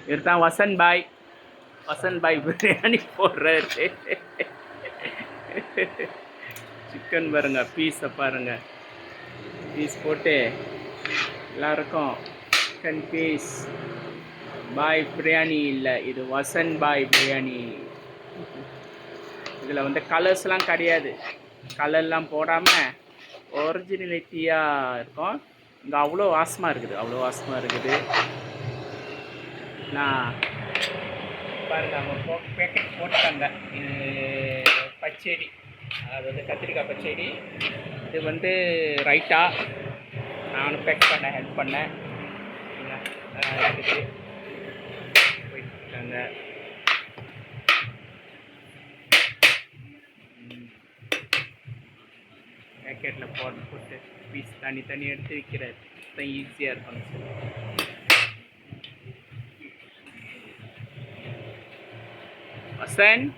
இவர் தான் வசந்த் பாய் பிரியாணி போடுறாரு. சிக்கன் பாருங்க, பீஸை பாருங்க, பீஸ் போட்டு எல்லாருக்கும் சிக்கன் பீஸ். பாய் பிரியாணி இல்லை, இது வசந்த் பாய் பிரியாணி. இதில் வந்து கலர்ஸ்லாம் கிடையாது, கலர்லாம் போடாமல் ஒரிஜினலிட்டியாக இருக்கும். இங்கே அவ்வளோ வாசமாக இருக்குது, நான் பாருங்க அவங்க பேக்கெட் போட்டாங்க. இது பச்சடி, அது வந்து கத்திரிக்காய் பச்சடி. இது வந்து ரைட்டா, நானும் பேக் பண்ண ஹெல்ப் பண்ணேன். இருக்குது போயிட்டாங்க. பேக்கெட்டில் போட்டு பீஸ் தனி எடுத்து விற்கிறார். தான் ஈஸியாக இருக்கும். வசந்த்,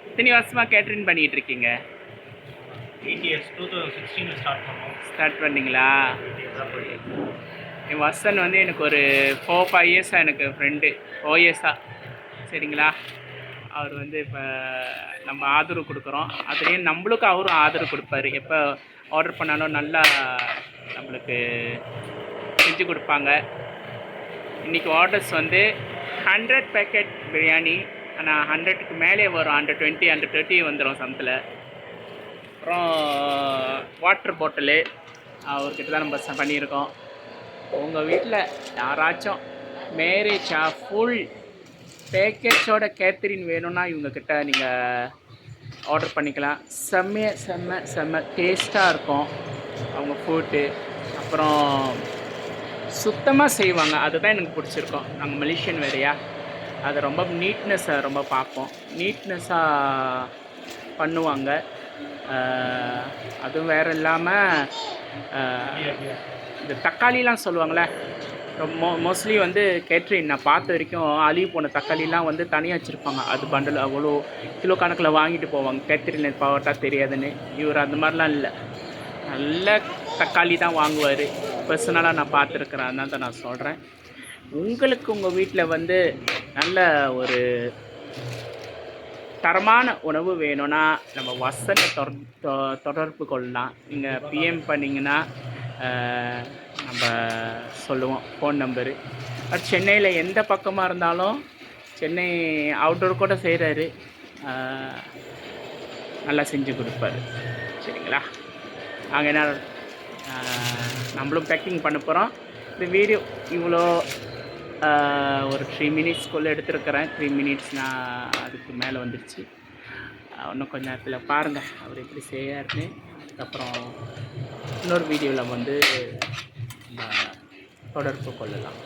இத்தனை வருஷமாக கேட்ரிங் பண்ணிகிட்டு இருக்கீங்க? 8 years, 2016 ஸ்டார்ட் பண்ணிங்களா? என் வசந்த் வந்து எனக்கு ஒரு 4-5 இயர்ஸாக எனக்கு ஃப்ரெண்டு, 4 இயர்ஸாக. சரிங்களா? அவர் வந்து இப்போ நம்ம ஆதரவு கொடுக்குறோம், அதுலேயும் நம்மளுக்கும் அவரும் ஆதரவு கொடுப்பாரு. எப்போ ஆர்டர் பண்ணாலும் நல்லா நம்மளுக்கு செஞ்சு கொடுப்பாங்க. இன்றைக்கி ஆர்டர்ஸ் வந்து 100 பேக்கெட் பிரியாணி, ஆனால் 100க்கு மேலே வரும். 120, 130 வந்துடும் சமத்தில். அப்புறம் வாட்டர் பாட்டிலு அவர்கிட்ட தான் நம்ம பண்ணியிருக்கோம். உங்கள் வீட்டில் யாராச்சும் மேரேஜா ஃபுல் பேக்கேஜோட கேத்ரின் வேணும்னா இவங்கக்கிட்ட நீங்கள் ஆர்டர் பண்ணிக்கலாம். செம்ம டேஸ்ட்டாக இருக்கும் அவங்க ஃபுட்டு. அப்புறம் சுத்தமாக செய்வாங்க, அதுதான் எனக்கு பிடிச்சிருக்கோம். நாங்கள் மலேசியன் வேறையா, அது ரொம்ப நீட்னஸாக ரொம்ப பார்ப்போம், நீட்னஸாக பண்ணுவாங்க. அதுவும் வேறு இல்லாமல் இந்த தக்காளிலாம் சொல்லுவாங்களே, மோஸ்ட்லி வந்து கேட்ரின் நான் பார்த்த வரைக்கும் அழுகி போன தக்காளிலாம் வந்து தனியாக வச்சுருப்பாங்க. அது பண்டில் அவ்வளோ கிலோ கணக்கில் வாங்கிட்டு போவாங்க. கேட்ரின் பவர்ட்டா தெரியாதுன்னு. இவர் அந்த மாதிரிலாம் இல்லை, நல்ல தக்காளி தான் வாங்குவார். பர்சனலாக நான் பார்த்துருக்குறேன், அதனால தான் நான் சொல்கிறேன். உங்களுக்கு உங்கள் வீட்டில் வந்து நல்ல ஒரு தரமான உணவு வேணும்னா நம்ம வசந்தை தொடர்பு கொள்ளலாம். நீங்கள் பிஎம் பண்ணிங்கன்னா நம்ம சொல்லுவோம் ஃபோன் நம்பரு. அது சென்னையில் எந்த பக்கமாக இருந்தாலும், சென்னை அவுட்டோர் கூட செய்கிறாரு, நல்லா செஞ்சு கொடுப்பாரு. சரிங்களா? நாங்கள் என்ன நம்மளும் பேக்கிங் பண்ண போகிறோம். இந்த வீடியோ இவ்வளோ ஒரு 3 மினிட்ஸ்க்குள்ளே எடுத்துருக்கிறேன். 3 மினிட்ஸ் நான் அதுக்கு மேலே வந்துடுச்சு. இன்னும் கொஞ்சம் நேரத்தில் பாருங்கள் அவர் எப்படி செய்யாருன்னு. அதுக்கப்புறம் இன்னொரு வீடியோவில் வந்து தொடர்பு கொள்ளலாம்.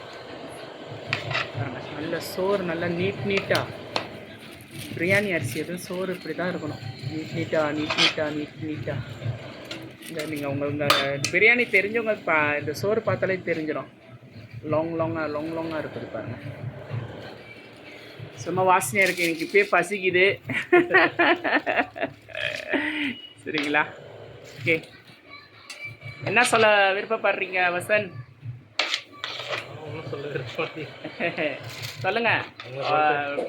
பாருங்கள், நல்ல சோறு, நல்லா நீட்டாக பிரியாணி அரிசி எதுவும் சோறு இப்படி தான் இருக்கணும். நீட்டாக இந்த நீங்கள் உங்கள் பிரியாணி தெரிஞ்சவங்க இந்த சோறு பார்த்தாலே தெரிஞ்சிடும். லாங்காக இருக்குது பாருங்கள். சும்மா வாசனையாக இருக்குது, எனக்கு இப்போயே பசிக்குது. சரிங்களா? ஓகே, என்ன சொல்ல விருப்பப்படுறீங்க வசந்த்? சொல்லுங்க,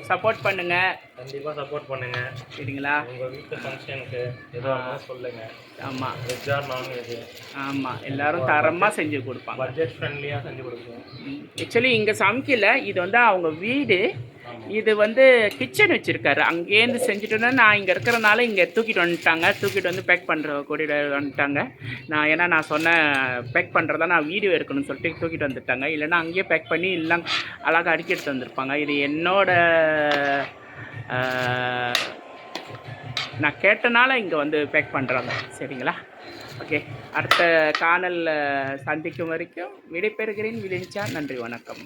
சப்போர்ட் பண்ணுங்க, கண்டிப்பாக சப்போர்ட் பண்ணுங்க. சரிங்களா? உங்கள் வீட்டு ஃபங்க்ஷனுக்கு எதுவும் சொல்லுங்க. ஆமாம், வெஜ் ஆர் நான்வெஜ், ஆமாம், எல்லாரும் தரமாக செஞ்சு கொடுப்பாங்க. பட்ஜெட் ஃப்ரெண்ட்லியாக செஞ்சு கொடுப்போம். ஆக்சுவலி இங்கே சமைக்கல, இது வந்து அவங்க வீடு. இது வந்து கிச்சன் வச்சுருக்காரு. அங்கேருந்து செஞ்சுட்டோன்னா நான் இங்கே இருக்கிறனால இங்கே தூக்கிட்டு வந்து பேக் பண்ணுற கூட்டிகிட்டு வந்துட்டாங்க. ஏன்னா நான் சொன்னேன் பேக் பண்ணுறதா நான் வீடியோ எடுக்கணும்னு சொல்லிட்டு தூக்கிட்டு வந்துட்டாங்க. இல்லைன்னா அங்கேயே பேக் பண்ணி எல்லாம் அழகாக அடுக்கி எடுத்து வந்திருப்பாங்க. இது என்னோட நான் கேட்டனால இங்கே வந்து பேக் பண்ணுறாங்க. சரிங்களா? ஓகே, அடுத்த காணலில் சந்திக்கும் வரைக்கும் விடைபெறுகிறேன். விழிச்சா நன்றி, வணக்கம்.